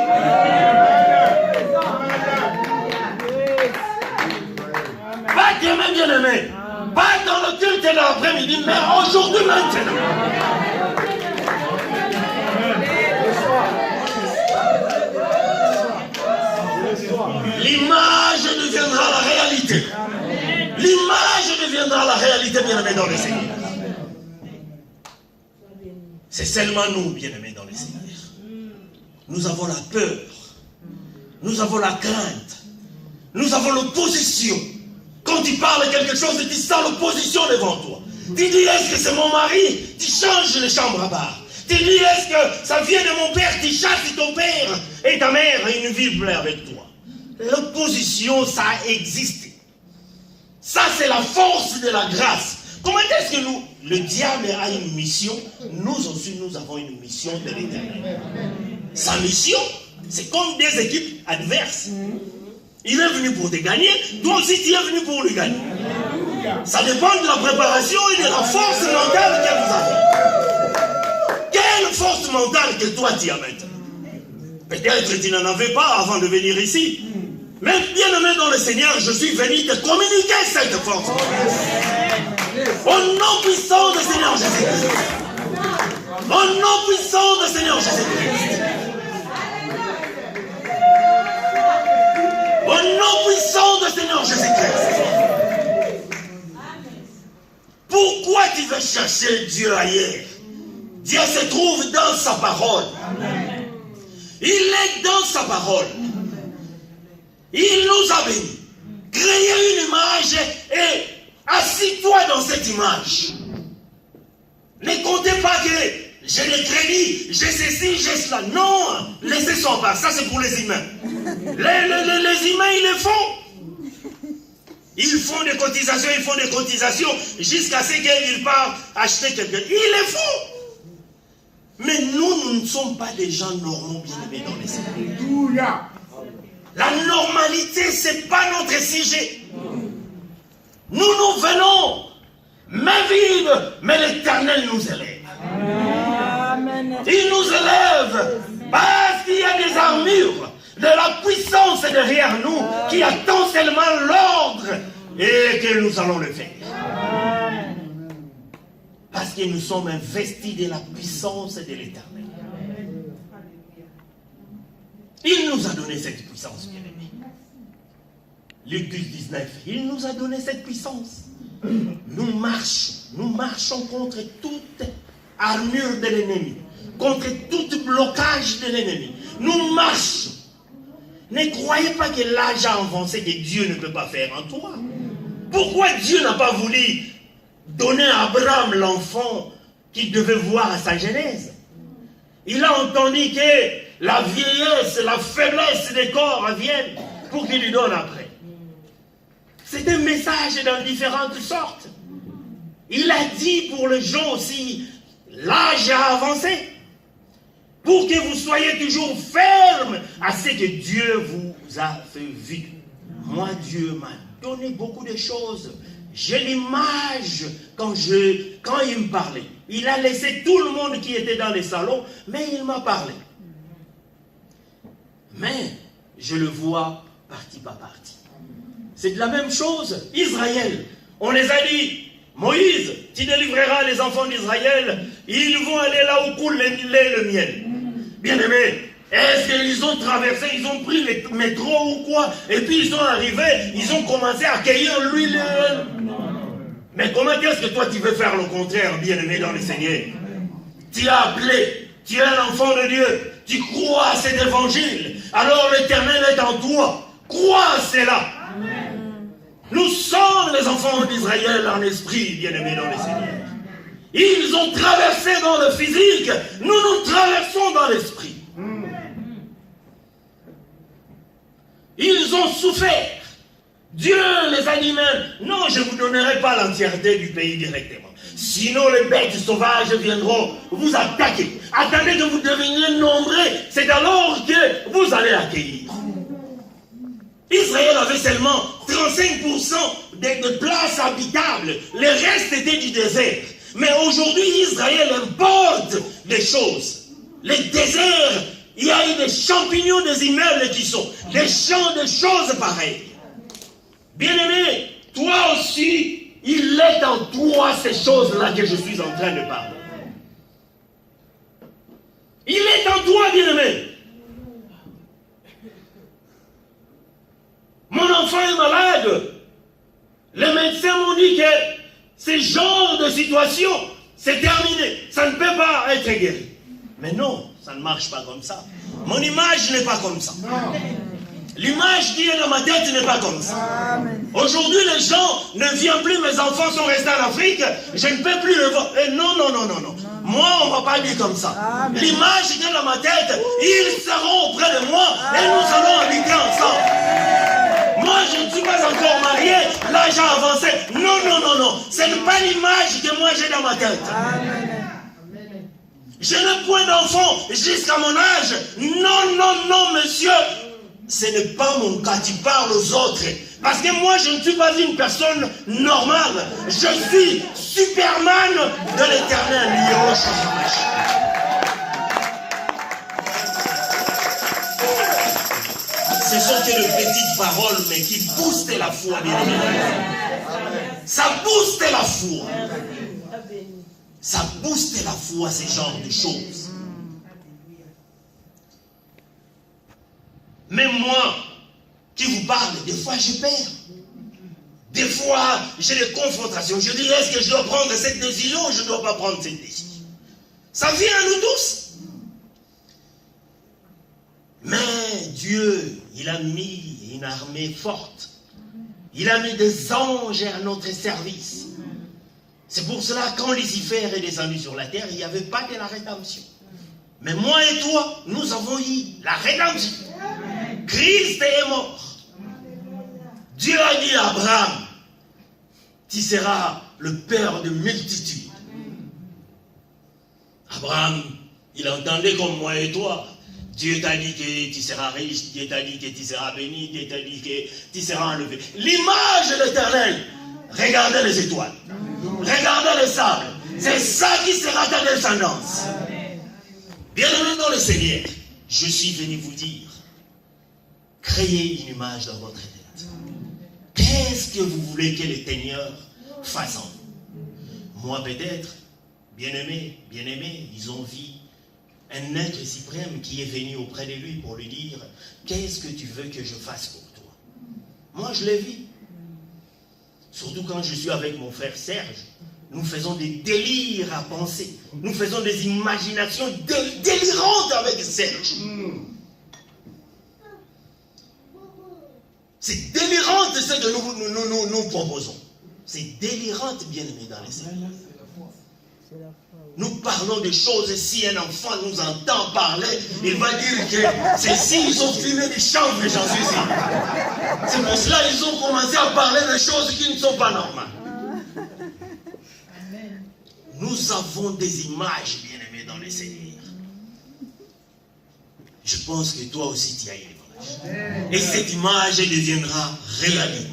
Pas demain, bien-aimé. Pas dans le culte de l'après-midi, mais aujourd'hui, maintenant. L'image deviendra la réalité. L'image deviendra la réalité, bien-aimés dans le Seigneur. C'est seulement nous, bien-aimés dans le Seigneur. Nous avons la peur. Nous avons la crainte. Nous avons l'opposition. Quand tu parles quelque chose, tu sens l'opposition devant toi. Tu dis, est-ce que c'est mon mari? Tu changes les chambres à bar. Tu dis, est-ce que ça vient de mon père? Tu chasses ton père et ta mère et une vie pleine avec toi. L'opposition, ça existe. Ça, c'est la force de la grâce. Comment est-ce que nous, le diable a une mission, nous aussi, nous avons une mission de l'Éternel. Sa mission, c'est comme des équipes adverses. Il est venu pour te gagner, toi aussi tu es venu pour le gagner. Ça dépend de la préparation et de la force mentale que vous avez. Quelle force mentale que toi tu as maintenant? Peut-être que tu n'en avais pas avant de venir ici. Mais bien-aimé dans le Seigneur, je suis venu te communiquer cette force. Au nom puissant du Seigneur Jésus-Christ. Au nom puissant du Seigneur Jésus-Christ. Au nom nom puissant de Seigneur Jésus-Christ. Pourquoi tu veux chercher Dieu ailleurs? Dieu se trouve dans sa parole. Il est dans sa parole. Il nous a bénis. Créez une image et assis-toi dans cette image. Ne comptez pas que j'ai les crédits, j'ai ceci, j'ai cela. Non, laissez ça en bas. Ça, c'est pour les humains. Les humains, ils le font. Ils font des cotisations, jusqu'à ce qu'ils partent acheter quelque chose. Ils le font. Mais nous ne sommes pas des gens normaux, bien-aimés dans les Seigneurs. La normalité, ce n'est pas notre sujet. Nous venons, main vide, mais l'Éternel nous élève. Amen. Il nous élève parce qu'il y a des armures de la puissance derrière nous qui attend seulement l'ordre et que nous allons le faire. Parce que nous sommes investis de la puissance de l'Éternel. Il nous a donné cette puissance, bien-aimé. Luc 19, il nous a donné cette puissance. Nous marchons contre toute armure de l'ennemi, contre tout blocage de l'ennemi. Nous marchons. Ne croyez pas que l'âge a avancé, que Dieu ne peut pas faire en toi. Pourquoi Dieu n'a pas voulu donner à Abraham l'enfant qu'il devait voir à sa genèse? Il a entendu que la vieillesse, la faiblesse des corps viennent pour qu'il lui donne après. C'est un message dans différentes sortes. Il a dit pour les gens aussi, l'âge a avancé. Pour que vous soyez toujours fermes à ce que Dieu vous a fait vivre. Moi, Dieu m'a donné beaucoup de choses. J'ai l'image quand il me parlait. Il a laissé tout le monde qui était dans les salons, mais il m'a parlé. Mais je le vois partie par partie. C'est de la même chose. Israël, on les a dit, Moïse, tu délivreras les enfants d'Israël, ils vont aller là où coule le lait et le miel. Bien-aimés, est-ce qu'ils ont traversé, ils ont pris le métro ou quoi, et puis ils sont arrivés, ils ont commencé à cueillir l'huile. Mais comment est-ce que toi tu veux faire le contraire, bien-aimé dans le Seigneur? Tu as appelé, tu es un enfant de Dieu, tu crois à cet évangile, alors l'Éternel est en toi. Crois à cela. Nous sommes les enfants d'Israël en esprit, bien-aimés dans le Seigneur. Ils ont traversé dans le physique, nous traversons dans l'esprit. Ils ont souffert. Dieu les a dit même, non, je ne vous donnerai pas l'entièreté du pays directement. Sinon les bêtes sauvages viendront vous attaquer. Attendez que vous deveniez nombreux, c'est alors que vous allez accueillir. Israël avait seulement 35% de places habitables. Le reste était du désert. Mais aujourd'hui, Israël importe des choses. Les déserts, il y a eu des champignons des immeubles qui sont des champs de choses pareilles. Bien-aimé, toi aussi, il est en toi ces choses-là que je suis en train de parler. Il est en toi, bien-aimé. Mon enfant est malade. Les médecins m'ont dit que ce genre de situation, c'est terminé. Ça ne peut pas être guéri. Mais non, ça ne marche pas comme ça. Mon image n'est pas comme ça. L'image qui est dans ma tête n'est pas comme ça. Aujourd'hui, les gens ne viennent plus, mes enfants sont restés en Afrique, je ne peux plus le voir. Non, non, non, non, non. Moi, on ne va pas dire comme ça. L'image qui est dans ma tête, ils seront auprès de moi et nous allons habiter ensemble. Moi, je ne suis pas encore marié, l'âge a avancé. Non, non, non, non. Ce n'est pas l'image que moi j'ai dans ma tête. Je n'ai point d'enfant jusqu'à mon âge. Non, non, non, monsieur. Ce n'est pas mon cas, tu parles aux autres. Parce que moi, je ne suis pas une personne normale. Je suis Superman de l'Éternel. Ce sont que de petites paroles, mais qui boostent la foi, bien aimé. Ça booste la foi. Ça booste la foi, ce genre de choses. Mais moi, qui vous parle, des fois je perds. Des fois, j'ai des confrontations. Je dis, est-ce que je dois prendre cette décision ou je ne dois pas prendre cette décision? Ça vient à nous tous. Mais Dieu, il a mis une armée forte. Il a mis des anges à notre service. C'est pour cela, quand Lucifer est descendu sur la terre, il n'y avait pas de la rédemption. Mais moi et toi, nous avons eu la rédemption. Christ est mort. Dieu a dit à Abraham, tu seras le père de multitudes. Abraham, il entendait comme moi et toi. Dieu t'a dit que tu seras riche, Dieu t'a dit que tu seras béni, Dieu t'a dit que tu seras enlevé. L'image de l'Éternel, regardez les étoiles, regardez les sables. C'est ça qui sera ta descendance. Bienvenue dans le Seigneur. Je suis venu vous dire, créez une image dans votre tête. Qu'est-ce que vous voulez que le Seigneur fasse en vous? Moi peut-être, bien-aimé, ils ont vu un être suprême qui est venu auprès de lui pour lui dire, qu'est-ce que tu veux que je fasse pour toi? Moi je l'ai vu. Surtout quand je suis avec mon frère Serge, nous faisons des délires à penser. Nous faisons des imaginations délirantes avec Serge. C'est délirant ce que nous proposons. C'est délirant, bien-aimé dans les Seigneurs. Nous parlons de choses, si un enfant nous entend parler, il va dire que c'est si ils ont fumé des chanvres, j'en suis sûr. C'est pour cela qu'ils ont commencé à parler de choses qui ne sont pas normales. Nous avons des images, bien-aimés dans les Seigneurs. Je pense que toi aussi tu as une image. Et cette image deviendra réalité.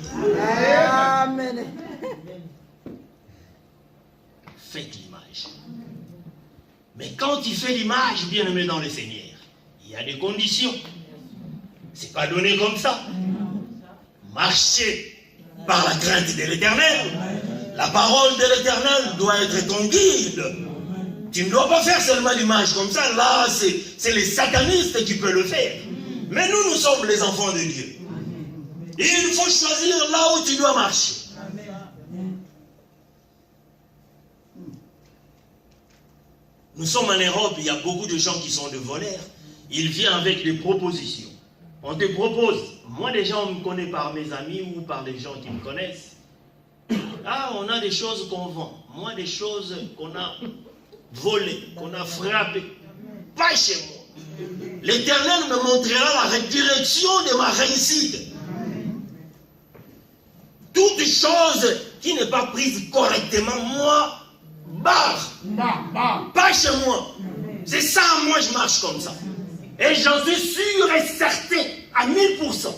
Amen. Faites l'image. Mais quand tu fais l'image, bien-aimé dans le Seigneur, il y a des conditions. C'est pas donné comme ça. Marcher par la crainte de l'Éternel. La parole de l'Éternel doit être ton guide. Tu ne dois pas faire seulement l'image comme ça. Là, c'est les satanistes qui peuvent le faire. Mais nous sommes les enfants de Dieu. Et il faut choisir là où tu dois marcher. Nous sommes en Europe, il y a beaucoup de gens qui sont de voleurs. Ils viennent avec des propositions. On te propose. Moi déjà, on me connaît par mes amis ou par les gens qui me connaissent. Ah, on a des choses qu'on vend. Moi, des choses qu'on a volées, qu'on a frappées. Pas chez moi. L'Éternel me montrera la direction de ma réussite. Toute chose qui n'est pas prise correctement, moi, barre. Pas chez moi. C'est ça, moi, je marche comme ça. Et j'en suis sûr et certain, à 1000%,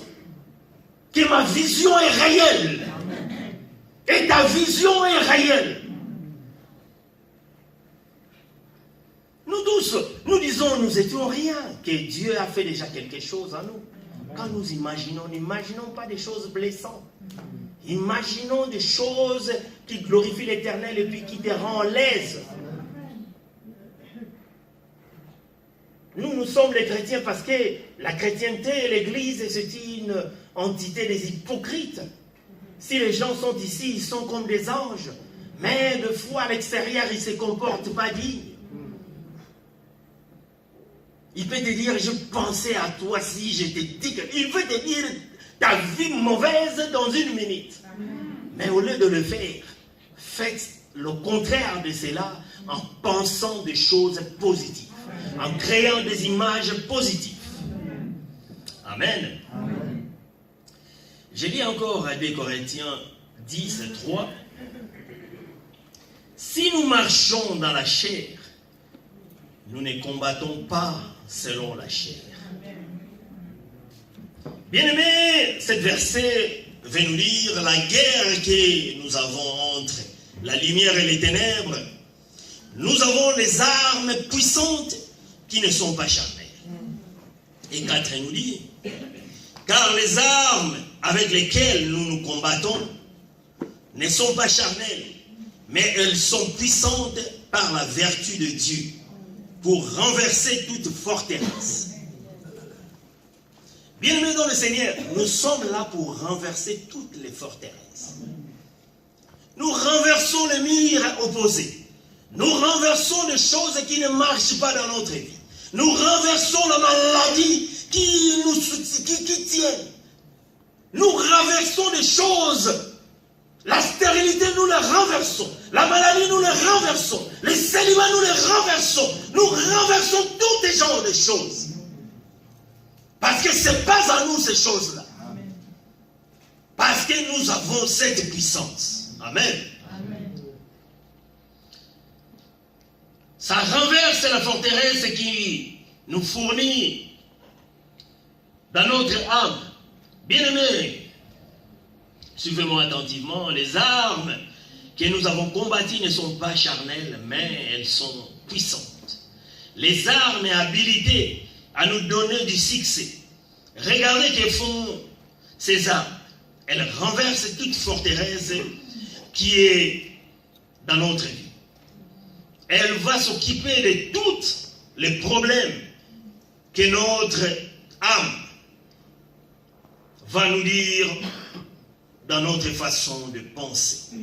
que ma vision est réelle. Et ta vision est réelle. Nous tous, nous disons, nous étions rien, que Dieu a fait déjà quelque chose en nous. Quand nous imaginons, n'imaginons pas des choses blessantes. Imaginons des choses qui glorifient l'Éternel et puis qui te rendent l'aise. Nous sommes les chrétiens parce que la chrétienté et l'Église, c'est une entité des hypocrites. Si les gens sont ici, ils sont comme des anges. Mais de fois à l'extérieur, ils ne se comportent pas dignes. Il peut te dire, je pensais à toi si je te dis que... Il peut te dire ta vie mauvaise dans une minute. Mais au lieu de le faire, faites le contraire de cela en pensant des choses positives. En créant des images positives. Amen. Je lis encore à 2 Corinthiens 10, 3. Si nous marchons dans la chair, nous ne combattons pas selon la chair. Bien-aimé, cet verset veut nous dire la guerre que nous avons entre la lumière et les ténèbres. Nous avons des armes puissantes qui ne sont pas charnelles. Et 4 nous dit, car les armes avec lesquelles nous nous combattons ne sont pas charnelles, mais elles sont puissantes par la vertu de Dieu pour renverser toute forteresse. Bien-aimés dans le Seigneur, nous sommes là pour renverser toutes les forteresses. Nous renversons les murs opposés. Nous renversons les choses qui ne marchent pas dans notre vie. Nous renversons la maladie qui tiennent. Nous renversons les choses. La stérilité, nous les renversons. La maladie, nous les renversons. Les célibats, nous les renversons. Nous renversons tous ces genres de choses. Parce que ce n'est pas à nous ces choses-là. Parce que nous avons cette puissance. Amen. Ça renverse la forteresse qui nous fournit dans notre âme. Bien-aimés, suivez-moi attentivement, les armes que nous avons combattues ne sont pas charnelles, mais elles sont puissantes. Les armes habilitées à nous donner du succès. Regardez que font ces armes. Elles renversent toute forteresse qui est dans notre vie. Elle va s'occuper de tous les problèmes que notre âme va nous dire dans notre façon de penser.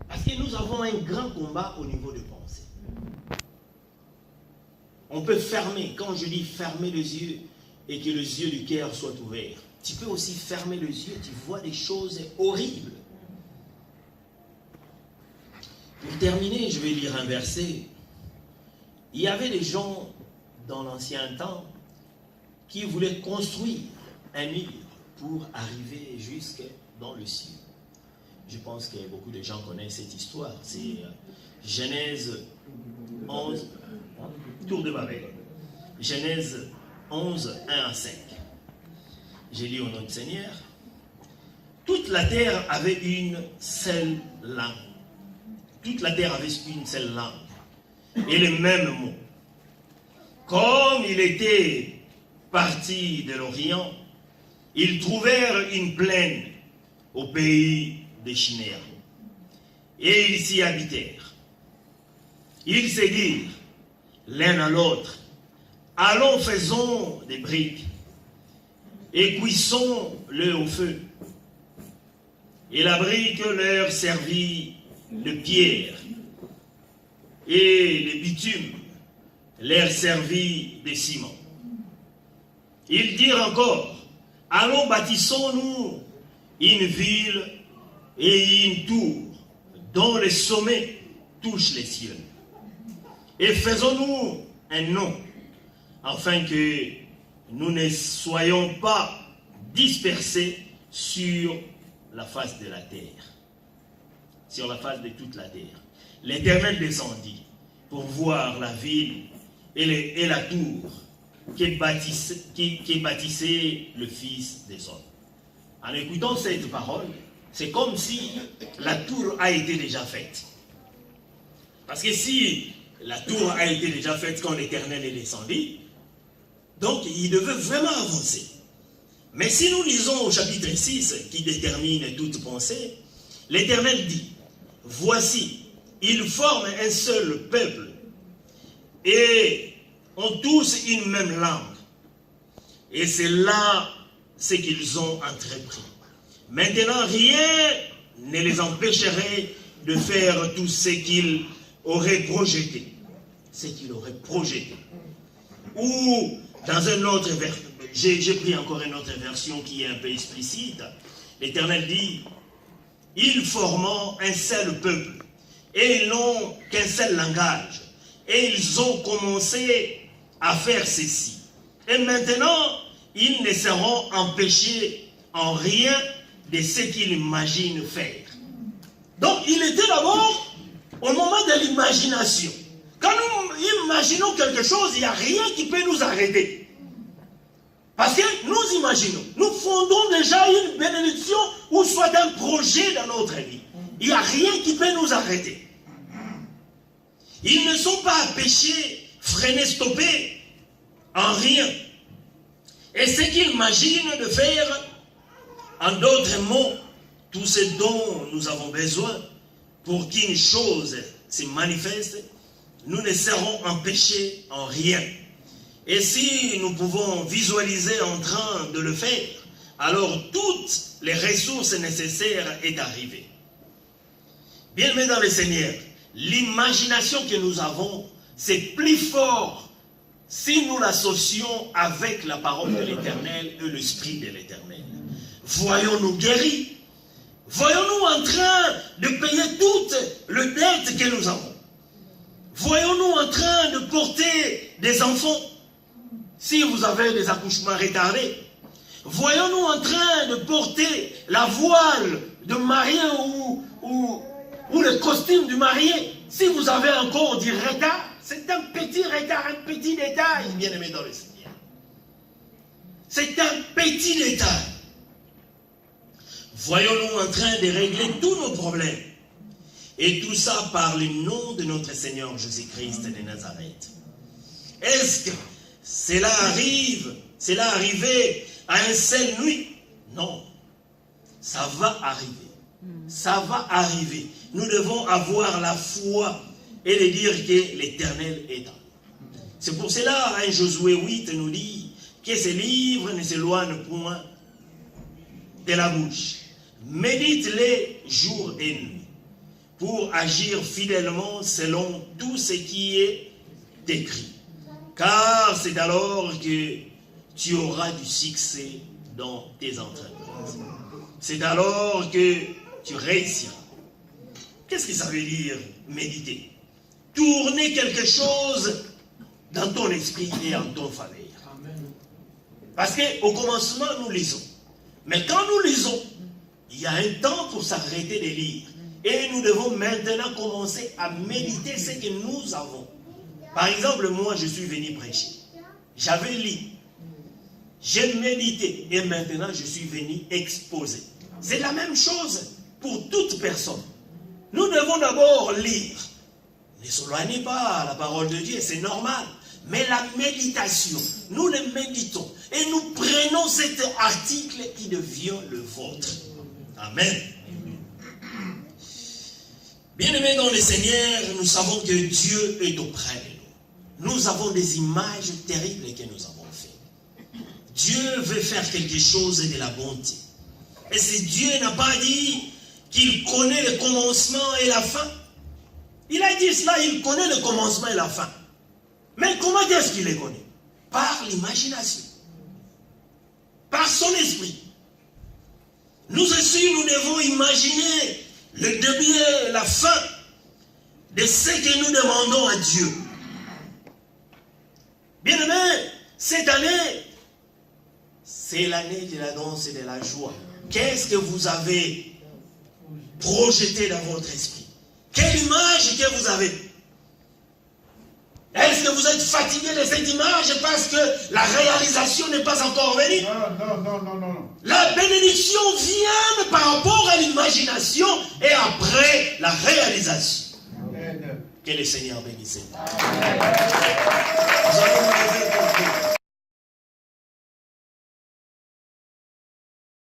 Parce que nous avons un grand combat au niveau de pensée. On peut fermer, quand je dis fermer les yeux et que les yeux du cœur soient ouverts, tu peux aussi fermer les yeux, tu vois des choses horribles. Pour terminer, je vais lire un verset. Il y avait des gens dans l'ancien temps qui voulaient construire un mur pour arriver jusque dans le ciel. Je pense que beaucoup de gens connaissent cette histoire. C'est Genèse 11, Tour de Babel. Genèse 11, 1 à 5. J'ai lu au nom du Seigneur. Toute la terre avait une seule langue. Toute la terre avait une seule langue et les mêmes mots. Comme il était parti de l'Orient, ils trouvèrent une plaine au pays des Chinéens et ils s'y habitèrent. Ils se dirent l'un à l'autre, allons faisons des briques et cuissons-le au feu. Et la brique leur servit de pierre, et le bitume leur servit de ciment. Ils dirent encore, allons bâtissons-nous une ville et une tour dont le sommet touche les cieux. Et faisons-nous un nom, afin que nous ne soyons pas dispersés sur la face de la terre. Sur la face de toute la terre. L'Éternel descendit pour voir la ville et la tour qui bâtissait le Fils des hommes. En écoutant cette parole, c'est comme si la tour a été déjà faite. Parce que si la tour a été déjà faite quand l'Éternel est descendu, donc il devait vraiment avancer. Mais si nous lisons au chapitre 6, qui détermine toute pensée, l'Éternel dit, voici, ils forment un seul peuple et ont tous une même langue. Et c'est là ce qu'ils ont entrepris. Maintenant, rien ne les empêcherait de faire tout ce qu'ils auraient projeté. Ce qu'ils auraient projeté. Ou, dans un autre verset, j'ai pris encore une autre version qui est un peu explicite. L'Éternel dit, ils formant un seul peuple, et ils n'ont qu'un seul langage, et ils ont commencé à faire ceci. Et maintenant, ils ne seront empêchés en rien de ce qu'ils imaginent faire. Donc, il était d'abord au moment de l'imagination. Quand nous imaginons quelque chose, il n'y a rien qui peut nous arrêter. Parce que nous imaginons, nous fondons déjà une bénédiction ou soit un projet dans notre vie. Il n'y a rien qui peut nous arrêter. Ils ne sont pas empêchés, freinés, stoppés, en rien. Et ce qu'ils imaginent de faire, en d'autres mots, tout ce dont nous avons besoin pour qu'une chose se manifeste, nous ne serons empêchés en rien. Et si nous pouvons visualiser en train de le faire, alors toutes les ressources nécessaires est arrivée. Bien-aimés dans le Seigneur, l'imagination que nous avons, c'est plus fort si nous l'associons avec la parole de l'Éternel et l'Esprit de l'Éternel. Voyons-nous guéris. Voyons-nous en train de payer toutes les dettes que nous avons. Voyons-nous en train de porter des enfants. Si vous avez des accouchements retardés, voyons-nous en train de porter la voile de marié ou le costume du marié. Si vous avez encore du retard, c'est un petit retard, un petit détail, bien-aimé dans le Seigneur. C'est un petit détail. Voyons-nous en train de régler tous nos problèmes. Et tout ça par le nom de notre Seigneur Jésus-Christ de Nazareth. Est-ce que cela arrivé à une seule nuit? Non. Ça va arriver. Ça va arriver. Nous devons avoir la foi et de dire que l'Éternel est en nous. C'est pour cela, hein, Josué 8 nous dit que ces livres ne s'éloignent point de la bouche. Médite-les jour et nuit pour agir fidèlement selon tout ce qui est écrit. Car c'est alors que tu auras du succès dans tes entreprises. C'est alors que tu réussiras. Qu'est-ce que ça veut dire méditer? Tourner quelque chose dans ton esprit et en ton faveur. Parce qu'au commencement, nous lisons. Mais quand nous lisons, il y a un temps pour s'arrêter de lire. Et nous devons maintenant commencer à méditer ce que nous avons. Par exemple, moi, je suis venu prêcher. J'avais lu. J'ai médité. Et maintenant, je suis venu exposer. C'est la même chose pour toute personne. Nous devons d'abord lire. Ne s'éloignez pas à la parole de Dieu, c'est normal. Mais la méditation, nous le méditons. Et nous prenons cet article qui devient le vôtre. Amen. Bien-aimés dans le Seigneur, nous savons que Dieu est auprès de nous. Nous avons des images terribles que nous avons faites. Dieu veut faire quelque chose de la bonté. Et si Dieu n'a pas dit qu'il connaît le commencement et la fin, il a dit cela, il connaît le commencement et la fin. Mais comment est-ce qu'il les connaît? Par l'imagination. Par son esprit. Nous aussi, nous devons imaginer le début et la fin de ce que nous demandons à Dieu. Bien-aimés, cette année, c'est l'année de la danse et de la joie. Qu'est-ce que vous avez projeté dans votre esprit? Quelle image que vous avez? Est-ce que vous êtes fatigué de cette image parce que la réalisation n'est pas encore venue? Non. La bénédiction vient par rapport à l'imagination et après la réalisation. Amen. Que le Seigneur bénisse.